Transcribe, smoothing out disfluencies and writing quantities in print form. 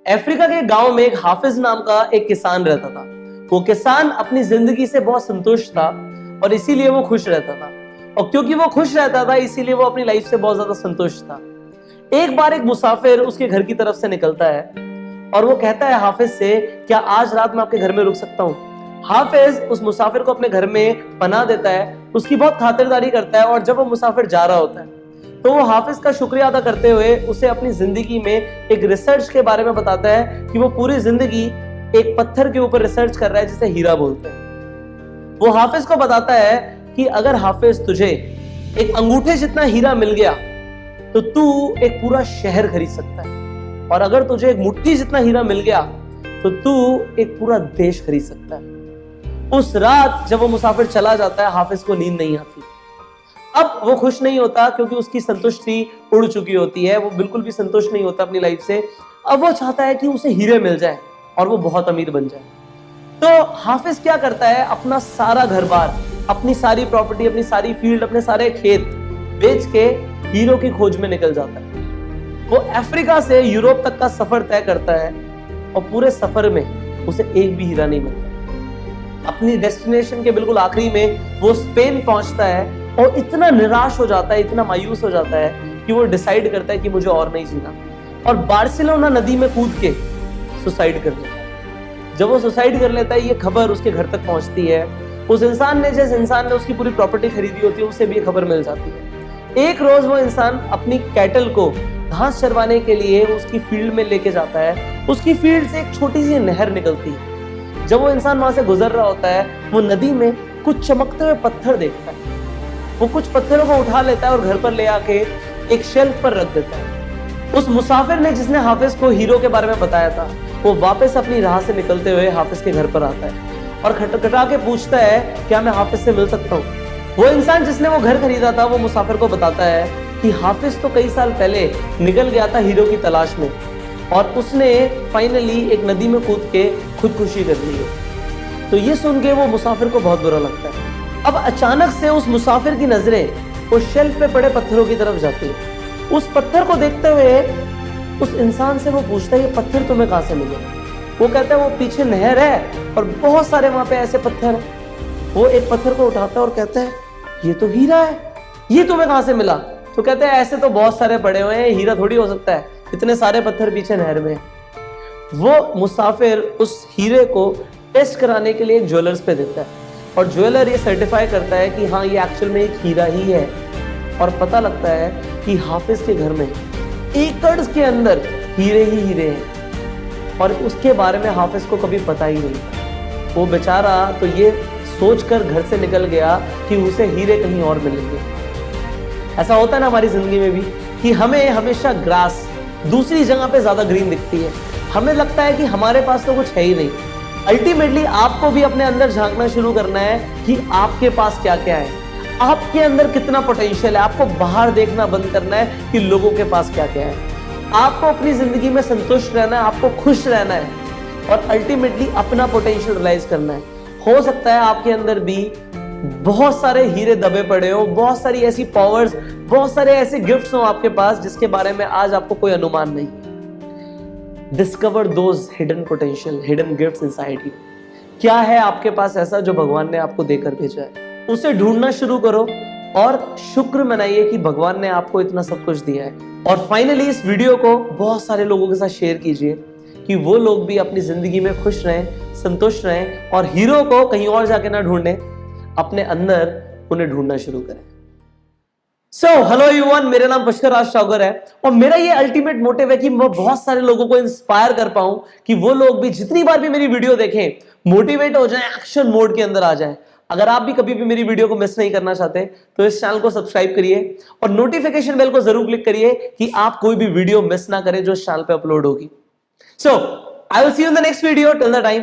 Africa के गांव में एक हाफिज नाम का एक किसान रहता था। वो किसान अपनी जिंदगी से बहुत संतुष्ट था और इसीलिए वो खुश रहता था। और क्योंकि वो खुश रहता था इसीलिए वो अपनी लाइफ से बहुत ज्यादा संतुष्ट था। एक बार एक मुसाफिर उसके घर की तरफ से निकलता है और वो कहता है हाफिज से, क्या आज रात मैं आपके घर में रुक सकता हूँ? हाफिज उस मुसाफिर को अपने घर में पनाह देता है, उसकी बहुत खातिरदारी करता है और जब वो मुसाफिर जा रहा होता है तो वो हाफिज का शुक्रिया अदा करते हुए उसे अपनी जिंदगी में एक रिसर्च के बारे में बताता है कि वो पूरी जिंदगी एक पत्थर के ऊपर रिसर्च कर रहा है जिसे हीरा बोलते हैं। वो हाफिज को बताता है कि अगर हाफिज तुझे एक अंगूठे जितना हीरा मिल गया तो तू एक पूरा शहर खरीद सकता है, और अगर तुझे एक मुट्ठी जितना हीरा मिल गया तो तू एक पूरा देश खरीद सकता है। उस रात जब वो मुसाफिर चला जाता है हाफिज को नींद नहीं आती। अब वो खुश नहीं होता क्योंकि उसकी संतुष्टि उड़ चुकी होती है, वो बिल्कुल भी संतुष्ट नहीं होता अपनी लाइफ से। अब वो चाहता है कि उसे हीरे मिल जाए और वो बहुत अमीर बन जाए। तो हाफिज क्या करता है, अपना सारा घर बार, अपनी सारी प्रॉपर्टी, अपनी सारी फील्ड, अपने सारे खेत बेच के हीरो की खोज में निकल जाता है। वो अफ्रीका से यूरोप तक का सफर तय करता है और पूरे सफर में उसे एक भी हीरा नहीं मिलता। अपनी डेस्टिनेशन के बिल्कुल आखिरी में वो स्पेन पहुंचता है और इतना निराश हो जाता है, इतना मायूस हो जाता है कि वो डिसाइड करता है कि मुझे और नहीं जीना, और बार्सिलोना नदी में कूद के सुसाइड कर लेता है। जब वो सुसाइड कर लेता है ये खबर उसके घर तक पहुंचती है। उस इंसान ने, जिस इंसान ने उसकी पूरी प्रॉपर्टी खरीदी होती है, उसे भी ये खबर मिल जाती है। एक रोज वो इंसान अपनी कैटल को घास चरवाने के लिए उसकी फील्ड में लेके जाता है। उसकी फील्ड से एक छोटी सी नहर निकलती है। जब वो इंसान वहां से गुजर रहा होता है वो नदी में कुछ चमकते हुए पत्थर देखता है। वो कुछ पत्थरों को उठा लेता है और घर पर ले आके एक शेल्फ पर रख देता है। उस मुसाफिर ने, जिसने हाफिज को हीरो के बारे में बताया था, वो वापस अपनी राह से निकलते हुए हाफिज के घर पर आता है और खटखटा के पूछता है, क्या मैं हाफिज से मिल सकता हूँ? वो इंसान जिसने वो घर खरीदा था वो मुसाफिर को बताता है कि हाफिज तो कई साल पहले निकल गया था हीरो की तलाश में और उसने फाइनली एक नदी में कूद के खुदकुशी कर ली है। तो ये सुन के वो मुसाफिर को बहुत बुरा लगता है। अब अचानक से उस मुसाफिर की नजरें उस शेल्फ पे पड़े पत्थरों की तरफ जाती है। उस पत्थर को देखते हुए उस इंसान से वो पूछता है, ये पत्थर तुम्हें कहां से मिले? वो कहता है, वो पीछे नहर है और बहुत सारे वहां पे ऐसे पत्थर हैं। वो एक पत्थर को उठाता है और कहता है, ये तो हीरा है, ये तुम्हें कहां से मिला? तो कहते हैं, ऐसे तो बहुत सारे पड़े हुए हैं, हीरा थोड़ी हो सकता है, इतने सारे पत्थर पीछे नहर में। वो मुसाफिर उस हीरे को टेस्ट कराने के लिए एक ज्वेलर्स पे देता है और ज्वेलर ये सर्टिफाई करता है कि हाँ ये एक्चुअल में एक हीरा ही है। और पता लगता है कि हाफिज के घर में एकड़ के अंदर हीरे ही हीरे हैं और उसके बारे में हाफिज को कभी पता ही नहीं। वो बेचारा तो ये सोचकर घर से निकल गया कि उसे हीरे कहीं और मिलेंगे। ऐसा होता है ना हमारी जिंदगी में भी कि हमें हमेशा ग्रास दूसरी जगह पे ज्यादा ग्रीन दिखती है। हमें लगता है कि हमारे पास तो कुछ है ही नहीं। अल्टीमेटली आपको भी अपने अंदर झांकना शुरू करना है कि आपके पास क्या क्या है, आपके अंदर कितना पोटेंशियल है। आपको बाहर देखना बंद करना है कि लोगों के पास क्या क्या है। आपको अपनी जिंदगी में संतुष्ट रहना है, आपको खुश रहना है और अल्टीमेटली अपना पोटेंशियल रियलाइज करना है। हो सकता है आपके अंदर भी बहुत सारे हीरे दबे पड़े हो, बहुत सारी ऐसी पावर्स, बहुत सारे ऐसे गिफ्ट्स हो आपके पास जिसके बारे में आज आपको कोई अनुमान नहीं। Discover those hidden potential, hidden gifts inside you. क्या है आपके पास ऐसा जो भगवान ने आपको देकर भेजा है? उसे ढूंढना शुरू करो और शुक्र मनाइए कि भगवान ने आपको इतना सब कुछ दिया है। और फाइनली इस वीडियो को बहुत सारे लोगों के साथ शेयर कीजिए कि वो लोग भी अपनी जिंदगी में खुश रहें, संतुष्ट रहें और हीरो को कहीं और जाके ना ढूंढें, अपने अंदर उन्हें ढूंढना शुरू करें। हेलो एवरीवन, मेरा नाम पुष्कर राज सागर है और मेरा ये अल्टीमेट मोटिव है कि मैं बहुत सारे लोगों को इंस्पायर कर पाऊं कि वो लोग भी जितनी बार भी मेरी वीडियो देखें मोटिवेट हो जाएं, एक्शन मोड के अंदर आ जाएं। अगर आप भी कभी भी मेरी वीडियो को मिस नहीं करना चाहते तो इस चैनल को सब्सक्राइब करिए और नोटिफिकेशन बेल को जरूर क्लिक करिए कि आप कोई भी वीडियो मिस ना करें जो इस चैनल पे अपलोड होगी। So I will see you in the next video. Till the time